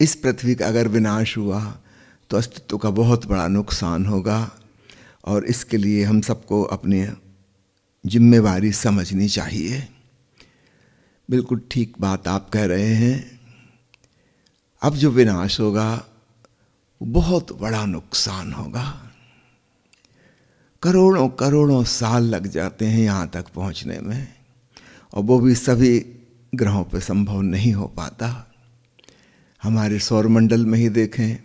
इस पृथ्वी का अगर विनाश हुआ तो अस्तित्व का बहुत बड़ा नुकसान होगा, और इसके लिए हम सबको अपनी जिम्मेवारी समझनी चाहिए। बिल्कुल ठीक बात आप कह रहे हैं। अब जो विनाश होगा वो बहुत बड़ा नुकसान होगा। करोड़ों करोड़ों साल लग जाते हैं यहाँ तक पहुँचने में, और वो भी सभी ग्रहों पर संभव नहीं हो पाता। हमारे सौरमंडल में ही देखें,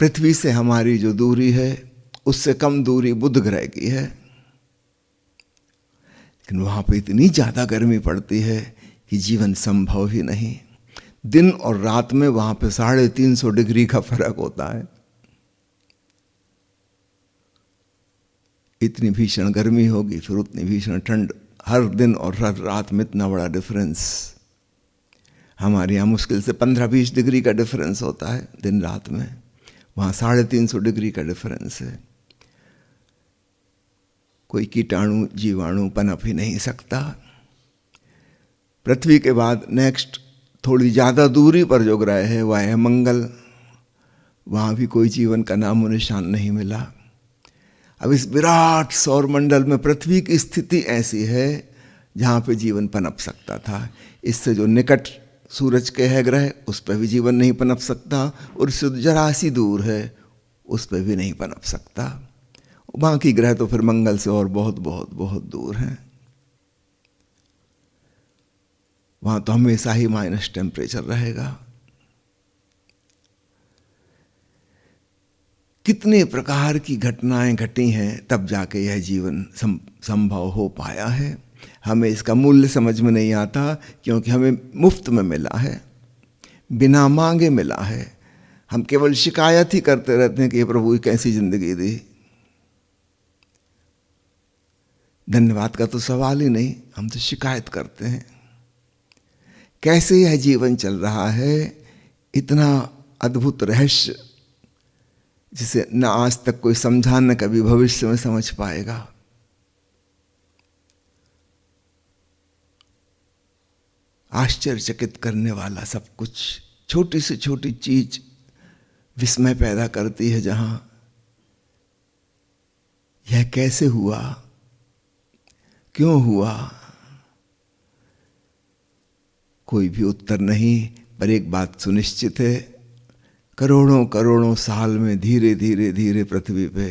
पृथ्वी से हमारी जो दूरी है उससे कम दूरी बुध ग्रह की है, लेकिन वहाँ पे इतनी ज़्यादा गर्मी पड़ती है कि जीवन संभव ही नहीं। दिन और रात में वहाँ पे 350 डिग्री का फर्क होता है। इतनी भीषण गर्मी होगी, फिर उतनी भीषण ठंड, हर दिन और हर रात में इतना बड़ा डिफरेंस। हमारे यहाँ मुश्किल से 15-20 डिग्री का डिफरेंस होता है दिन रात में, वहाँ 350 डिग्री का डिफरेंस है। कोई कीटाणु जीवाणु पनप ही नहीं सकता। पृथ्वी के बाद नेक्स्ट थोड़ी ज़्यादा दूरी पर जो ग्रह है वह है मंगल। वहाँ भी कोई जीवन का नामो निशान नहीं मिला। अब इस विराट सौरमंडल में पृथ्वी की स्थिति ऐसी है जहाँ पे जीवन पनप सकता था। इससे जो निकट सूरज के है ग्रह उस पर भी जीवन नहीं पनप सकता, और इससे जरा सी दूर है उस पर भी नहीं पनप सकता। बाकी ग्रह तो फिर मंगल से और बहुत बहुत बहुत दूर हैं। वहाँ तो हमेशा ही माइनस टेम्परेचर रहेगा। कितने प्रकार की घटनाएं घटी हैं तब जाके यह जीवन संभव हो पाया है। हमें इसका मूल्य समझ में नहीं आता, क्योंकि हमें मुफ्त में मिला है, बिना मांगे मिला है। हम केवल शिकायत ही करते रहते हैं कि प्रभु कैसी जिंदगी दी। धन्यवाद का तो सवाल ही नहीं, हम तो शिकायत करते हैं। कैसे यह जीवन चल रहा है, इतना अद्भुत रहस्य जिसे न आज तक कोई समझा, न कभी भविष्य में समझ पाएगा। आश्चर्यचकित करने वाला सब कुछ, छोटी से छोटी चीज विस्मय पैदा करती है। जहां यह कैसे हुआ, क्यों हुआ, कोई भी उत्तर नहीं। पर एक बात सुनिश्चित है, करोड़ों करोड़ों साल में धीरे धीरे धीरे पृथ्वी पे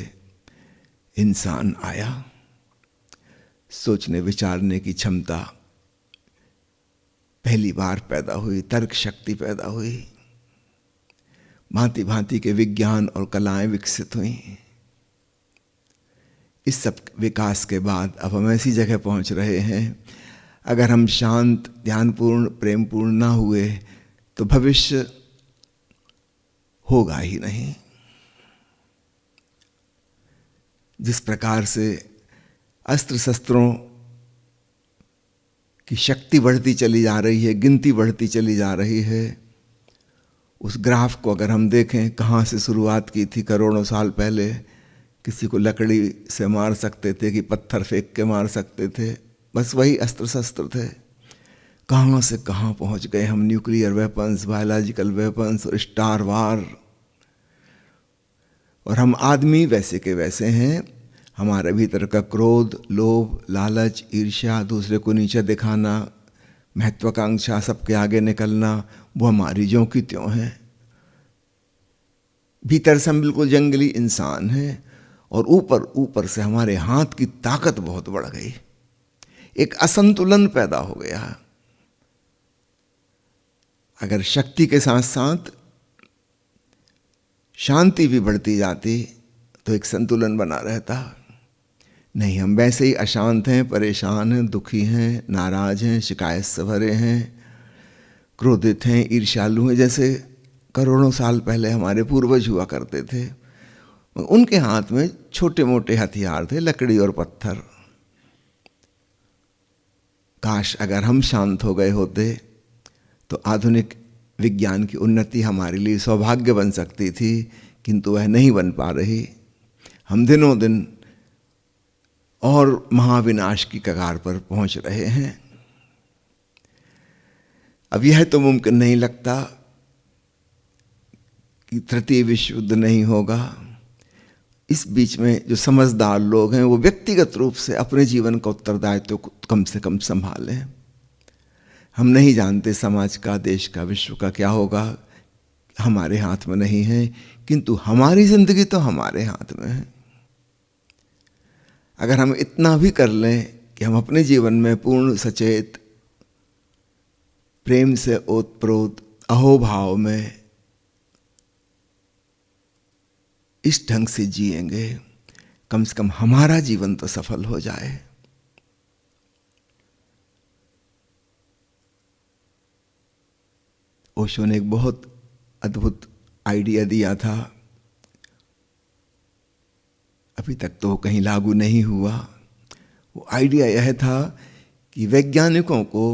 इंसान आया। सोचने विचारने की क्षमता पहली बार पैदा हुई, तर्क शक्ति पैदा हुई, भांति भांति के विज्ञान और कलाएं विकसित हुई। इस सब विकास के बाद अब हम ऐसी जगह पहुंच रहे हैं, अगर हम शांत, ध्यानपूर्ण, प्रेमपूर्ण ना हुए तो भविष्य होगा ही नहीं। जिस प्रकार से अस्त्र शस्त्रों की शक्ति बढ़ती चली जा रही है, गिनती बढ़ती चली जा रही है, उस ग्राफ को अगर हम देखें, कहाँ से शुरुआत की थी करोड़ों साल पहले। किसी को लकड़ी से मार सकते थे कि पत्थर फेंक के मार सकते थे, बस वही अस्त्र शस्त्र थे। कहाँ से कहाँ पहुँच गए हम, न्यूक्लियर वेपन्स, बायोलॉजिकल वेपन्स और स्टार वार। और हम आदमी वैसे के वैसे हैं। हमारे भीतर का क्रोध, लोभ, लालच, ईर्ष्या, दूसरे को नीचे दिखाना, महत्वाकांक्षा, सबके आगे निकलना, वो हमारी ज्यों की त्यों है। भीतर से हम बिल्कुल जंगली इंसान हैं, और ऊपर ऊपर से हमारे हाथ की ताकत बहुत बढ़ गई। एक असंतुलन पैदा हो गया। अगर शक्ति के साथ साथ शांति भी बढ़ती जाती तो एक संतुलन बना रहता। नहीं, हम वैसे ही अशांत हैं, परेशान हैं, दुखी हैं, नाराज हैं, शिकायत से भरे हैं, क्रोधित हैं, ईर्ष्यालु हैं, जैसे करोड़ों साल पहले हमारे पूर्वज हुआ करते थे। उनके हाथ में छोटे मोटे हथियार थे, लकड़ी और पत्थर। काश अगर हम शांत हो गए होते तो आधुनिक विज्ञान की उन्नति हमारे लिए सौभाग्य बन सकती थी, किंतु वह नहीं बन पा रही। हम दिनों दिन और महाविनाश की कगार पर पहुंच रहे हैं। अब यह तो मुमकिन नहीं लगता कि तृतीय विश्व युद्ध नहीं होगा। इस बीच में जो समझदार लोग हैं वो व्यक्तिगत रूप से अपने जीवन का उत्तरदायित्व को कम से कम संभालें। हम नहीं जानते समाज का, देश का, विश्व का क्या होगा, हमारे हाथ में नहीं है, किंतु हमारी जिंदगी तो हमारे हाथ में है। अगर हम इतना भी कर लें कि हम अपने जीवन में पूर्ण सचेत, प्रेम से ओतप्रोत, अहोभाव में इस ढंग से जिएंगे, कम से कम हमारा जीवन तो सफल हो जाए। ओशो ने एक बहुत अद्भुत आइडिया दिया था, अभी तक तो वो कहीं लागू नहीं हुआ। वो आइडिया यह था कि वैज्ञानिकों को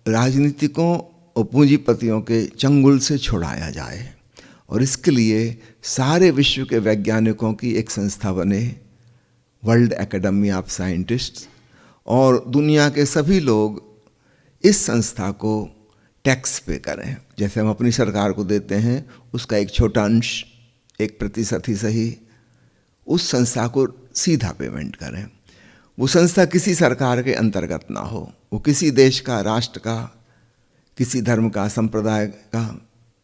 राजनीतिकों और पूंजीपतियों के चंगुल से छुड़ाया जाए, और इसके लिए सारे विश्व के वैज्ञानिकों की एक संस्था बने, वर्ल्ड एकेडमी ऑफ साइंटिस्ट्स, और दुनिया के सभी लोग इस संस्था को टैक्स पे करें। जैसे हम अपनी सरकार को देते हैं, उसका एक छोटा अंश, 1% ही सही, उस संस्था को सीधा पेमेंट करें। वो संस्था किसी सरकार के अंतर्गत ना हो, वो किसी देश का, राष्ट्र का, किसी धर्म का, संप्रदाय का,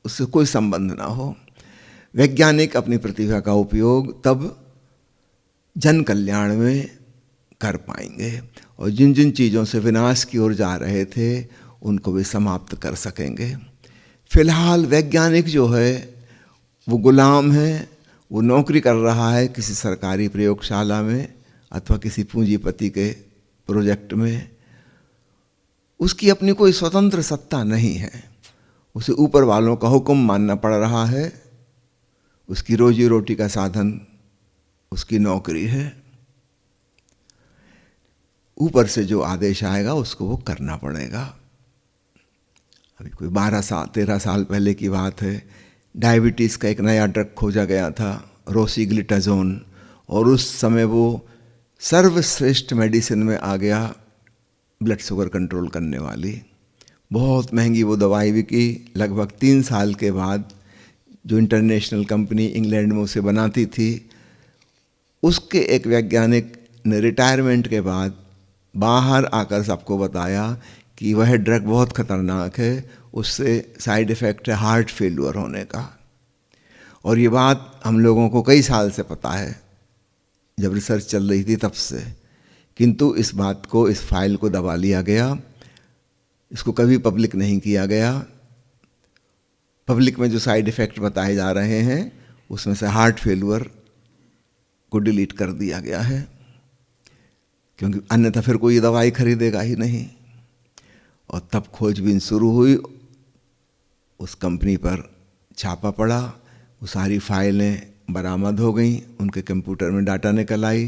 उससे कोई संबंध ना हो। वैज्ञानिक अपनी प्रतिभा का उपयोग तब जन कल्याण में कर पाएंगे, और जिन जिन चीज़ों से विनाश की ओर जा रहे थे उनको भी समाप्त कर सकेंगे। फिलहाल वैज्ञानिक जो है वो गुलाम है, वो नौकरी कर रहा है किसी सरकारी प्रयोगशाला में अथवा किसी पूंजीपति के प्रोजेक्ट में। उसकी अपनी कोई स्वतंत्र सत्ता नहीं है, उसे ऊपर वालों का हुक्म मानना पड़ रहा है। उसकी रोजी रोटी का साधन उसकी नौकरी है, ऊपर से जो आदेश आएगा उसको वो करना पड़ेगा। अभी कोई 13 साल पहले की बात है, डायबिटीज़ का एक नया ड्रग खोजा गया था, रोसीग्लिटाजोन, और उस समय वो सर्वश्रेष्ठ मेडिसिन में आ गया, ब्लड शुगर कंट्रोल करने वाली। बहुत महंगी वो दवाई बिकी। लगभग 3 साल के बाद जो इंटरनेशनल कंपनी इंग्लैंड में उसे बनाती थी, उसके एक वैज्ञानिक ने रिटायरमेंट के बाद बाहर आकर सबको बताया कि वह ड्रग बहुत खतरनाक है, उससे साइड इफ़ेक्ट है हार्ट फेल्यूर होने का। और ये बात हम लोगों को कई साल से पता है, जब रिसर्च चल रही थी तब से, किंतु इस बात को, इस फाइल को दबा लिया गया, इसको कभी पब्लिक नहीं किया गया। पब्लिक में जो साइड इफ़ेक्ट बताए जा रहे हैं उसमें से हार्ट फेल्यूर को डिलीट कर दिया गया है, क्योंकि अन्यथा फिर कोई दवाई खरीदेगा ही नहीं। और तब खोजबीन शुरू हुई, उस कंपनी पर छापा पड़ा, वो सारी फाइलें बरामद हो गई, उनके कंप्यूटर में डाटा निकल आई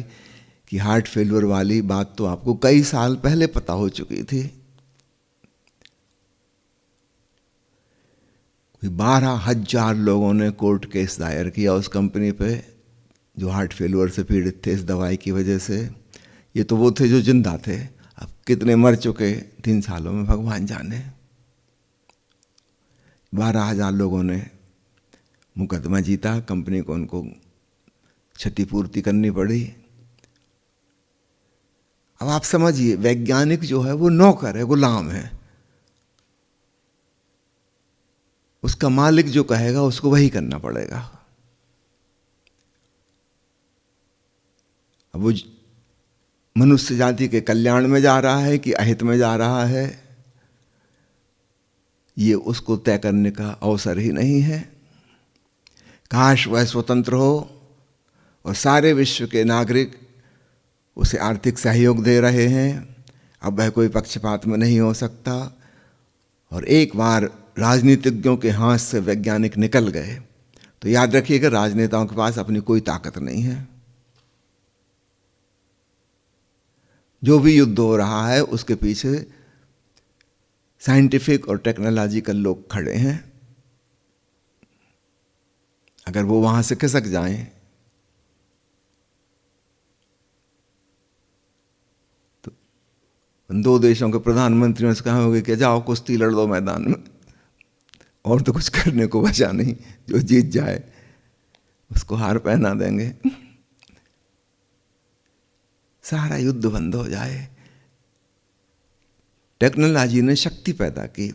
कि हार्ट फेल्यूर वाली बात तो आपको कई साल पहले पता हो चुकी थी। 12,000 लोगों ने कोर्ट केस दायर किया उस कंपनी पे, जो हार्ट फेल्यूर से पीड़ित थे इस दवाई की वजह से। ये तो वो थे जो जिंदा थे, अब कितने मर चुके 3 सालों में भगवान जाने। 12,000 लोगों ने मुकदमा जीता, कंपनी को उनको क्षतिपूर्ति करनी पड़ी। अब आप समझिए, वैज्ञानिक जो है वो नौकर है, गुलाम है, उसका मालिक जो कहेगा उसको वही करना पड़ेगा। अब वो मनुष्य जाति के कल्याण में जा रहा है कि अहित में जा रहा है, ये उसको तय करने का अवसर ही नहीं है। काश वह स्वतंत्र हो और सारे विश्व के नागरिक उसे आर्थिक सहयोग दे रहे हैं। अब वह कोई पक्षपात में नहीं हो सकता, और एक बार राजनीतिज्ञों के हाथ से वैज्ञानिक निकल गए तो याद रखिएगा, राजनेताओं के पास अपनी कोई ताकत नहीं है। जो भी युद्ध हो रहा है उसके पीछे साइंटिफिक और टेक्नोलॉजिकल लोग खड़े हैं। अगर वो वहां से खिसक जाएं तो दो देशों के प्रधानमंत्रियों से कहा होगा कि जाओ कुश्ती लड़ दो मैदान में, और तो कुछ करने को बचा नहीं, जो जीत जाए उसको हार पहना देंगे, सारा युद्ध बंद हो जाए। टेक्नोलॉजी ने शक्ति पैदा की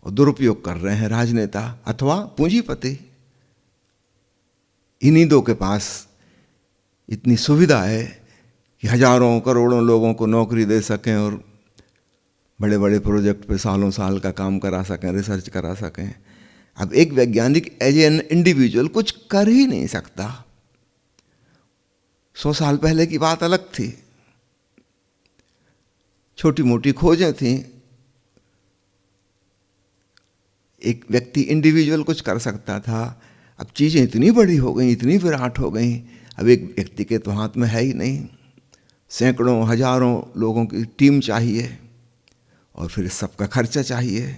और दुरुपयोग कर रहे हैं राजनेता अथवा पूंजीपति। इन्हीं दो के पास इतनी सुविधा है कि हजारों करोड़ों लोगों को नौकरी दे सकें और बड़े बड़े प्रोजेक्ट पे सालों साल का काम करा सकें, रिसर्च करा सकें। अब एक वैज्ञानिक एज एन इंडिविजुअल कुछ कर ही नहीं सकता। 100 साल पहले की बात अलग थी, छोटी मोटी खोजें थी, एक व्यक्ति इंडिविजुअल कुछ कर सकता था। अब चीज़ें इतनी बड़ी हो गई, इतनी विराट हो गई, अब एक व्यक्ति के तो हाथ में है ही नहीं, सैकड़ों हजारों लोगों की टीम चाहिए और फिर सबका खर्चा चाहिए।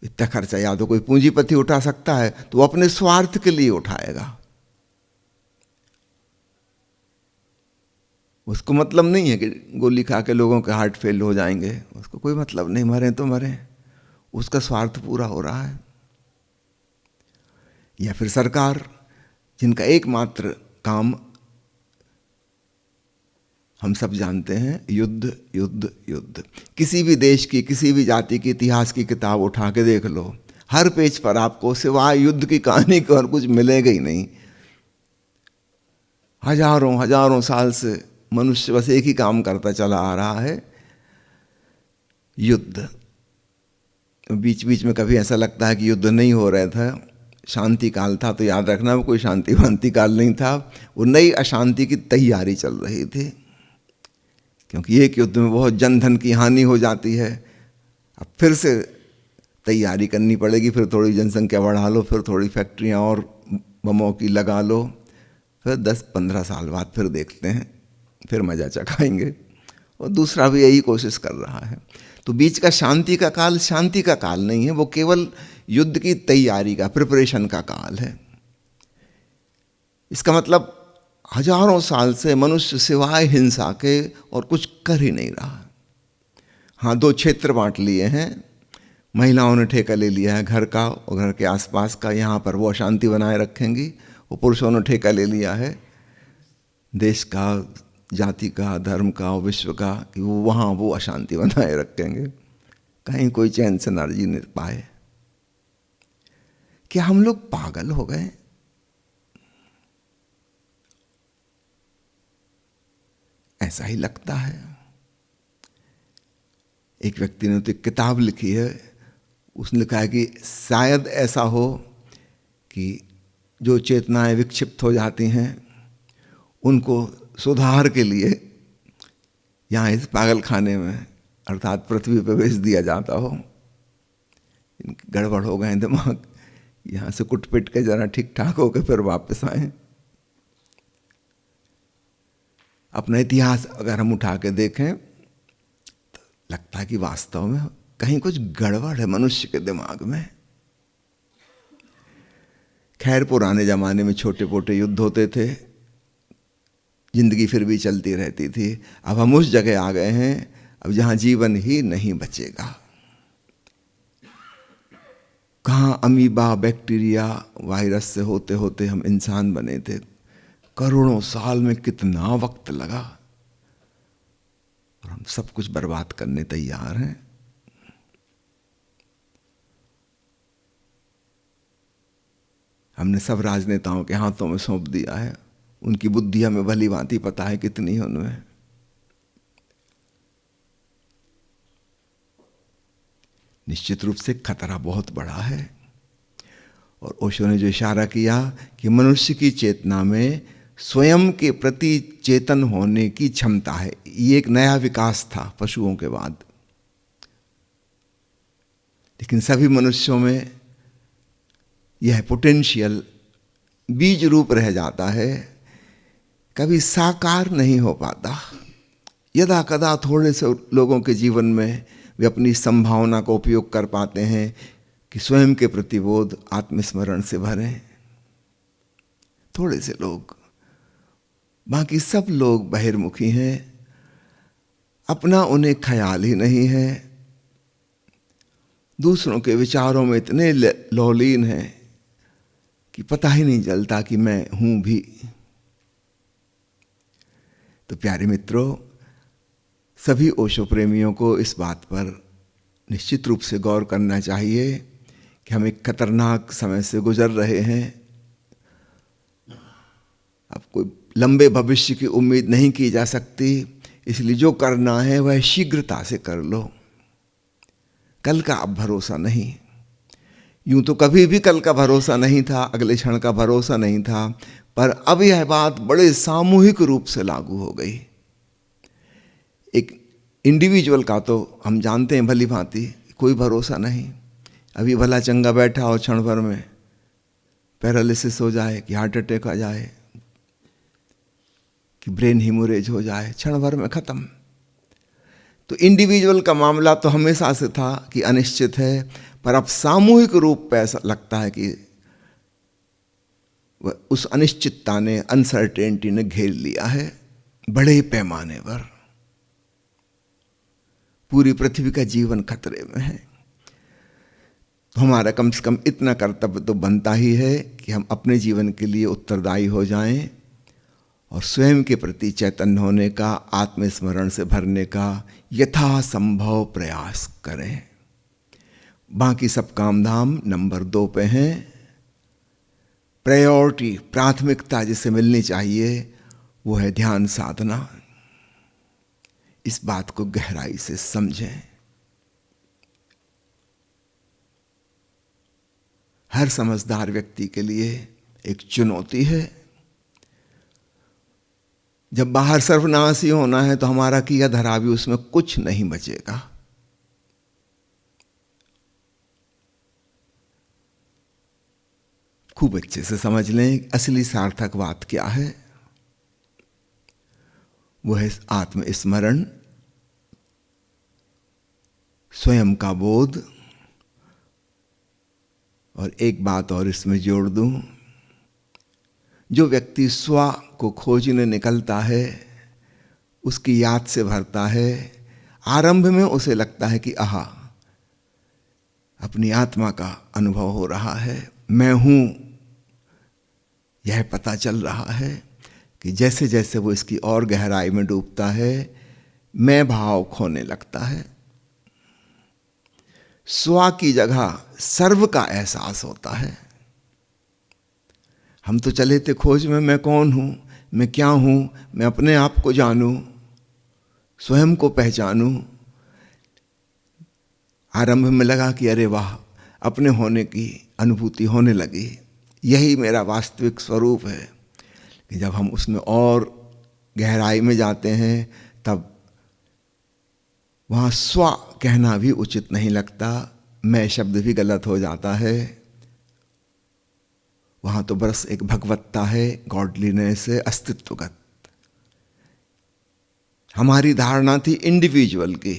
इतना खर्चा या तो कोई पूंजीपति उठा सकता है तो वो अपने स्वार्थ के लिए उठाएगा, उसको मतलब नहीं है कि गोली खा के लोगों के हार्ट फेल हो जाएंगे, उसको कोई मतलब नहीं, मरें तो मरें, उसका स्वार्थ पूरा हो रहा है। या फिर सरकार, जिनका एकमात्र काम हम सब जानते हैं, युद्ध युद्ध युद्ध। किसी भी देश की, किसी भी जाति की इतिहास की किताब उठा के देख लो, हर पेज पर आपको सिवाय युद्ध की कहानी का और कुछ मिलेगा ही नहीं। हजारों हजारों साल से मनुष्य बस एक ही काम करता चला आ रहा है, युद्ध। बीच बीच में कभी ऐसा लगता है कि युद्ध नहीं हो रहा था, शांति काल था, तो याद रखना वो कोई शांति वांति काल नहीं था, वो नई अशांति की तैयारी चल रही थी। क्योंकि एक युद्ध में बहुत जनधन की हानि हो जाती है, अब फिर से तैयारी करनी पड़ेगी, फिर थोड़ी जनसंख्या बढ़ा लो, फिर थोड़ी फैक्ट्रियाँ और बमों की लगा लो, फिर 10-15 साल बाद फिर देखते हैं, फिर मजा चखाएंगे। और दूसरा भी यही कोशिश कर रहा है। तो बीच का शांति का काल शांति का काल नहीं है, वो केवल युद्ध की तैयारी का, प्रिपरेशन का काल है। इसका मतलब हजारों साल से मनुष्य सिवाय हिंसा के और कुछ कर ही नहीं रहा। हाँ, 2 क्षेत्र बांट लिए हैं, महिलाओं ने ठेका ले लिया है घर का और घर के आसपास का, यहाँ पर वो अशांति बनाए रखेंगी। वो पुरुषों ने ठेका ले लिया है देश का, जाति का, धर्म का और विश्व का, कि वो वहाँ वो अशांति बनाए रखेंगे, कहीं कोई चैन से न जी नहीं पाए। क्या हम लोग पागल हो गए? ऐसा ही लगता है। एक व्यक्ति ने तो एक किताब लिखी है, उसने लिखा है कि शायद ऐसा हो कि जो चेतनाएं विक्षिप्त हो जाती हैं उनको सुधार के लिए यहाँ इस पागल खाने में अर्थात पृथ्वी पर भेज दिया जाता हो। गड़बड़ हो गए दिमाग, यहाँ से कुट पिट के जरा ठीक ठाक होकर फिर वापस आए। अपना इतिहास अगर हम उठा के देखें तो लगता है कि वास्तव में कहीं कुछ गड़बड़ है मनुष्य के दिमाग में। खैर, पुराने जमाने में छोटे मोटे युद्ध होते थे, जिंदगी फिर भी चलती रहती थी। अब हम उस जगह आ गए हैं अब जहां जीवन ही नहीं बचेगा। कहाँ अमीबा, बैक्टीरिया, वायरस से होते होते हम इंसान बने थे। करोड़ों साल में कितना वक्त लगा और हम सब कुछ बर्बाद करने तैयार हैं। हमने सब राजनेताओं के हाथों में सौंप दिया है। उनकी बुद्धि हमें भली भांति पता है कितनी है उनमें। निश्चित रूप से खतरा बहुत बड़ा है। और ओशो ने जो इशारा किया कि मनुष्य की चेतना में स्वयं के प्रति चेतन होने की क्षमता है, ये एक नया विकास था पशुओं के बाद। लेकिन सभी मनुष्यों में यह पोटेंशियल बीज रूप रह जाता है, कभी साकार नहीं हो पाता। यदा कदा थोड़े से लोगों के जीवन में वे अपनी संभावना का उपयोग कर पाते हैं कि स्वयं के प्रतिबोध आत्मस्मरण से भरें। थोड़े से लोग, बाकी सब लोग बहिर्मुखी हैं। अपना उन्हें ख्याल ही नहीं है, दूसरों के विचारों में इतने लौलीन हैं कि पता ही नहीं चलता कि मैं हूं भी। तो प्यारे मित्रों, सभी ओशो प्रेमियों को इस बात पर निश्चित रूप से गौर करना चाहिए कि हम एक खतरनाक समय से गुजर रहे हैं। अब कोई लंबे भविष्य की उम्मीद नहीं की जा सकती, इसलिए जो करना है वह शीघ्रता से कर लो। कल का अब भरोसा नहीं। यूं तो कभी भी कल का भरोसा नहीं था, अगले क्षण का भरोसा नहीं था, पर अब यह बात बड़े सामूहिक रूप से लागू हो गई। एक इंडिविजुअल का तो हम जानते हैं भली भांति, कोई भरोसा नहीं। अभी भला चंगा बैठा हो, क्षण भर में पैरालिसिस हो जाए, कि हार्ट अटैक आ जाए, कि ब्रेन हिमोरेज हो जाए, क्षण भर में खत्म। तो इंडिविजुअल का मामला तो हमेशा से था कि अनिश्चित है, पर अब सामूहिक रूप पे ऐसा लगता है कि उस अनिश्चितता ने, अनसर्टेनिटी ने घेर लिया है बड़े पैमाने पर। पूरी पृथ्वी का जीवन खतरे में है। तो हमारा कम से कम इतना कर्तव्य तो बनता ही है कि हम अपने जीवन के लिए उत्तरदायी हो जाएं और स्वयं के प्रति चैतन्य होने का, आत्मस्मरण से भरने का यथासंभव प्रयास करें। बाकी सब काम धाम नंबर 2 पे हैं। प्रायोरिटी, प्राथमिकता जिसे मिलनी चाहिए वो है ध्यान साधना। इस बात को गहराई से समझें। हर समझदार व्यक्ति के लिए एक चुनौती है। जब बाहर सर्वनाशी होना है तो हमारा किया धरा भी उसमें कुछ नहीं बचेगा। खूब अच्छे से समझ लें असली सार्थकवाद क्या है। वो है आत्मस्मरण, स्वयं का बोध। और एक बात और इसमें जोड़ दूं, जो व्यक्ति स्व को खोजने निकलता है, उसकी याद से भरता है। आरंभ में उसे लगता है कि आहा, अपनी आत्मा का अनुभव हो रहा है, मैं हूं, यह पता चल रहा है। कि जैसे जैसे वो इसकी और गहराई में डूबता है, मैं भाव खोने लगता है। स्व की जगह सर्व का एहसास होता है। हम तो चले थे खोज में, मैं कौन हूं, मैं क्या हूं, मैं अपने आप को जानूं, स्वयं को पहचानूं। आरंभ में लगा कि अरे वाह, अपने होने की अनुभूति होने लगी, यही मेरा वास्तविक स्वरूप है। कि जब हम उसमें और गहराई में जाते हैं तब वहाँ स्व कहना भी उचित नहीं लगता, मैं शब्द भी गलत हो जाता है। वहाँ तो बस एक भगवत्ता है, गॉडलीनेस है, अस्तित्वगत। हमारी धारणा थी इंडिविजुअल की,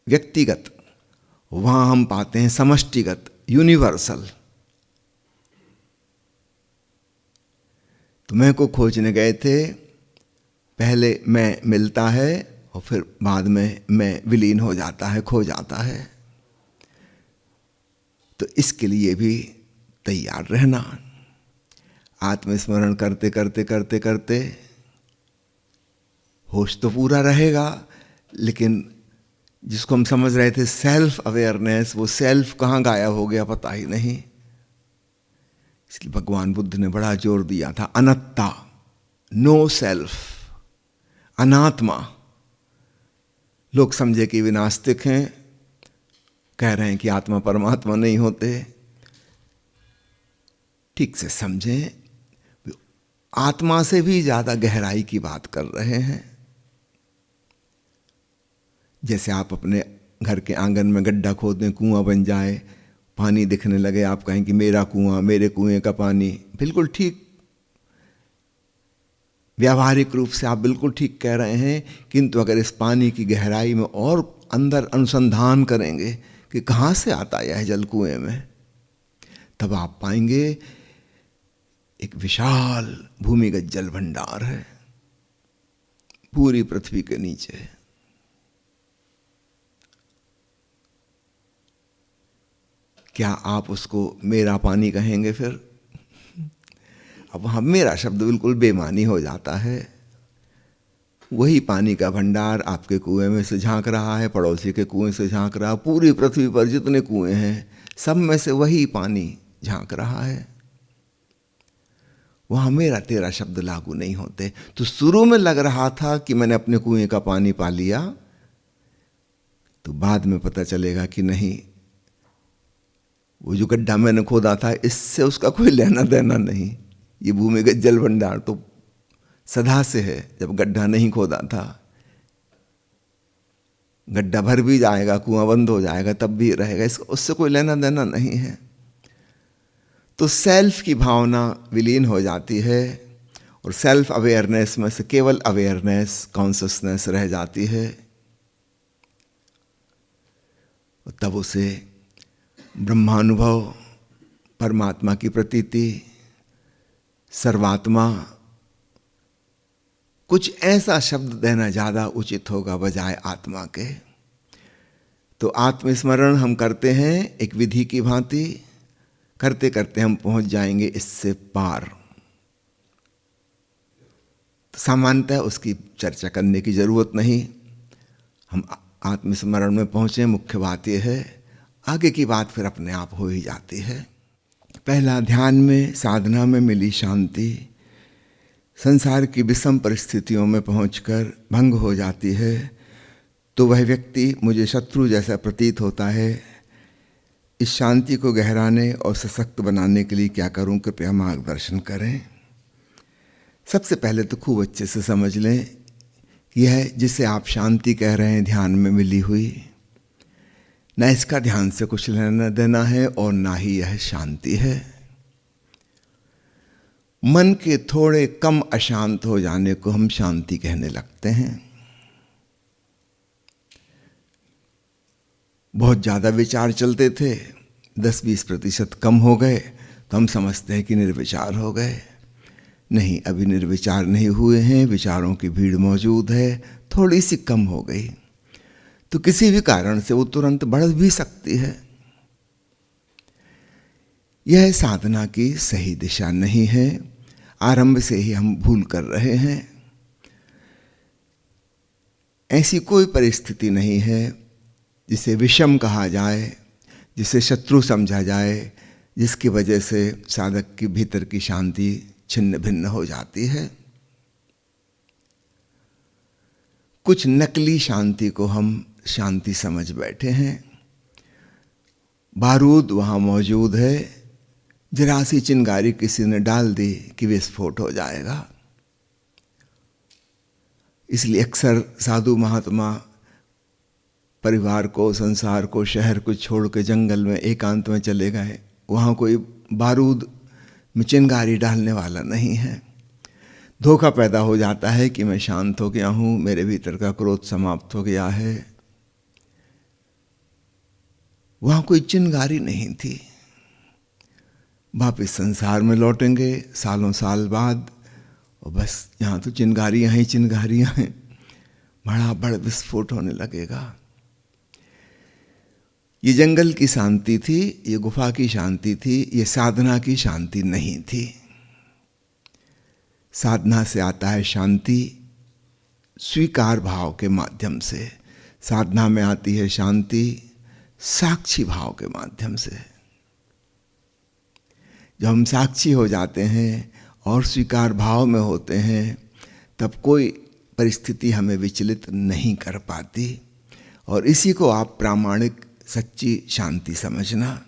व्यक्तिगत। वहाँ हम पाते हैं समष्टिगत, यूनिवर्सल। तो मैं को खोजने गए थे, पहले मैं मिलता है और फिर बाद में मैं विलीन हो जाता है, खो जाता है। तो इसके लिए भी तैयार रहना। आत्मस्मरण करते करते करते करते होश तो पूरा रहेगा, लेकिन जिसको हम समझ रहे थे सेल्फ अवेयरनेस, वो सेल्फ कहाँ गायब हो गया पता ही नहीं। इसलिए भगवान बुद्ध ने बड़ा जोर दिया था, अनत्ता, नो सेल्फ, अनात्मा। लोग समझे कि वे नास्तिक हैं, कह रहे हैं कि आत्मा परमात्मा नहीं होते। ठीक से समझें, आत्मा से भी ज्यादा गहराई की बात कर रहे हैं। जैसे आप अपने घर के आंगन में गड्ढा खोद दें, कुआं बन जाए, पानी दिखने लगे, आप कहें कि मेरा कुआं, मेरे कुएं का पानी। बिल्कुल ठीक, व्यावहारिक रूप से आप बिल्कुल ठीक कह रहे हैं। किंतु अगर इस पानी की गहराई में और अंदर अनुसंधान करेंगे कि कहाँ से आता है यह जल कुएं में, तब आप पाएंगे एक विशाल भूमिगत जल भंडार है। पूरी पृथ्वी के नीचे। क्या आप उसको मेरा पानी कहेंगे फिर? अब वहाँ मेरा शब्द बिल्कुल बेमानी हो जाता है। वही पानी का भंडार आपके कुएं में से झांक रहा है, पड़ोसी के कुएं से झांक रहा है, पूरी पृथ्वी पर जितने कुएं हैं सब में से वही पानी झांक रहा है। वहाँ मेरा तेरा शब्द लागू नहीं होते। तो शुरू में लग रहा था कि मैंने अपने कुएं का पानी पा लिया, तो बाद में पता चलेगा कि नहीं, वो जो गड्ढा मैंने खोदा था इससे उसका कोई लेना देना नहीं। ये भूमिगत जल भंडार तो सदा से है। जब गड्ढा नहीं खोदा था, गड्ढा भर भी जाएगा, कुआं बंद हो जाएगा, तब भी रहेगा, उससे कोई लेना देना नहीं है। तो सेल्फ की भावना विलीन हो जाती है और सेल्फ अवेयरनेस में से केवल अवेयरनेस, कॉन्शसनेस रह जाती है। और तब उसे ब्रह्मानुभव, परमात्मा की प्रतीति, सर्वात्मा, कुछ ऐसा शब्द देना ज़्यादा उचित होगा बजाय आत्मा के। तो आत्मस्मरण हम करते हैं एक विधि की भांति, करते करते हम पहुंच जाएंगे इससे पार। तो सामान्यतः उसकी चर्चा करने की जरूरत नहीं, हम आत्मस्मरण में पहुंचे। मुख्य बात यह है, आगे की बात फिर अपने आप हो ही जाती है। पहला, ध्यान में, साधना में मिली शांति संसार की विषम परिस्थितियों में पहुंचकर भंग हो जाती है। तो वह व्यक्ति मुझे शत्रु जैसा प्रतीत होता है। इस शांति को गहराने और सशक्त बनाने के लिए क्या करूं, कृपया मार्गदर्शन करें। सबसे पहले तो खूब अच्छे से समझ लें कि यह जिसे आप शांति कह रहे हैं ध्यान में मिली हुई, न इसका ध्यान से कुछ लेना देना है और ना ही यह शांति है। मन के थोड़े कम अशांत हो जाने को हम शांति कहने लगते हैं। बहुत ज़्यादा विचार चलते थे, 10-20% कम हो गए तो हम समझते हैं कि निर्विचार हो गए। नहीं, अभी निर्विचार नहीं हुए हैं, विचारों की भीड़ मौजूद है, थोड़ी सी कम हो गई। तो किसी भी कारण से वो तुरंत बढ़ भी सकती है। यह साधना की सही दिशा नहीं है। आरंभ से ही हम भूल कर रहे हैं। ऐसी कोई परिस्थिति नहीं है जिसे विषम कहा जाए, जिसे शत्रु समझा जाए, जिसकी वजह से साधक की भीतर की शांति छिन्न भिन्न हो जाती है। कुछ नकली शांति को हम शांति समझ बैठे हैं। बारूद वहाँ मौजूद है, जरा सी चिंगारी किसी ने डाल दी कि विस्फोट हो जाएगा। इसलिए अक्सर साधु महात्मा परिवार को, संसार को, शहर को छोड़ के जंगल में एकांत में चले गए। वहाँ कोई बारूद में चिंगारी डालने वाला नहीं है। धोखा पैदा हो जाता है कि मैं शांत हो गया हूँ, मेरे भीतर का क्रोध समाप्त हो गया है। वहाँ कोई चिंगारी नहीं थी। वापिस संसार में लौटेंगे सालों साल बाद, और बस यहाँ तो चिंगारियाँ ही चिंगारियाँ हैं, बड़ा बड़ा विस्फोट होने लगेगा। ये जंगल की शांति थी, ये गुफा की शांति थी, ये साधना की शांति नहीं थी। साधना से आता है शांति स्वीकार भाव के माध्यम से। साधना में आती है शांति साक्षी भाव के माध्यम से। जब हम साक्षी हो जाते हैं और स्वीकार भाव में होते हैं, तब कोई परिस्थिति हमें विचलित नहीं कर पाती। और इसी को आप प्रामाणिक सच्ची शांति समझना।